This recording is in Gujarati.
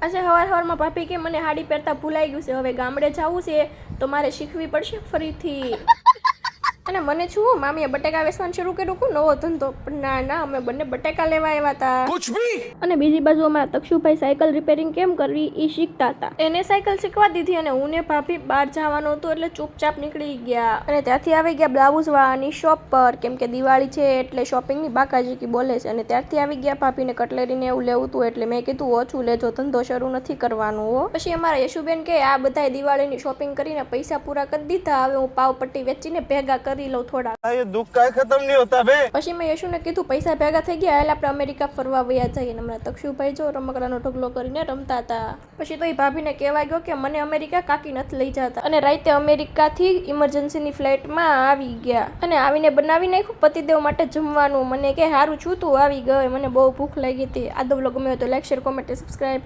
આજે સવારમાં ભાભી કે મને સાડી પહેરતા ભૂલાઈ ગયું છે, હવે ગામડે જવું છે તો મારે શીખવી પડશે ફરીથી. અને મને શું મામીએ બટેકા વેચવાનું શરૂ કર્યું કે નવો ધંધો, પણ ના અમે બંને બટેકા લેવા આવ્યા હતા. કુછ ભી. અને બીજી બાજુ અમારા તક્ષુભાઈ સાયકલ રિપેરિંગ કેમ કરવી એ શીખતા હતા. એને સાયકલ શીખવા દીધી અને હું ને ભાભી બહાર જવાનું હતું એટલે ચૂપચાપ નીકળી ગયા. અને ત્યાંથી આવી ગયા બ્લાઉઝ વાળાની શોપ પર, કેમ કે દિવાળી છે એટલે શોપિંગની બાકાજીકી બોલે છે. અને ત્યારથી આવી ગયા ભાભીને કટલેરીને એવું લેવું હતું એટલે મેં કીધું ઓછું લેજો, ધંધો શરૂ નથી કરવાનું હો. પછી અમારા યશુબેન કે આ બધા દિવાળીની શોપિંગ કરીને પૈસા પૂરા કરી દીધા, હવે હું પાવપટ્ટી વેચીને ભેગા કરી લઉં થોડા. ये दुख का खत्म नहीं होता बे. પછી મેં યશુને કીધું પૈસા ભેગા થઈ ગયા એટલે આપણે અમેરિકા ફરવા વયા જઈએ. હમણાં તક્ષુભાઈ જો રમકડાનો ઢગલો કરીને રમતા હતા. પછી તો એ ભાભીને કહેવા ગયો કે મને અમેરિકા કાકી નથી લઈ જતા, અને રાતે અમેરિકાથી ઇમરજન્સીની ફ્લાઇટમાં આવી ગયા અને આવીને બનાવી નાખ્યું પતિદેવ માટે જમવાનું. મને કે સારું છું તું આવી ગયો, મને બહુ ભૂખ લાગી હતી. આ બ્લોગ ગમ્યો તો લાઈક શેર કોમેન્ટ સબસ્ક્રાઇબ.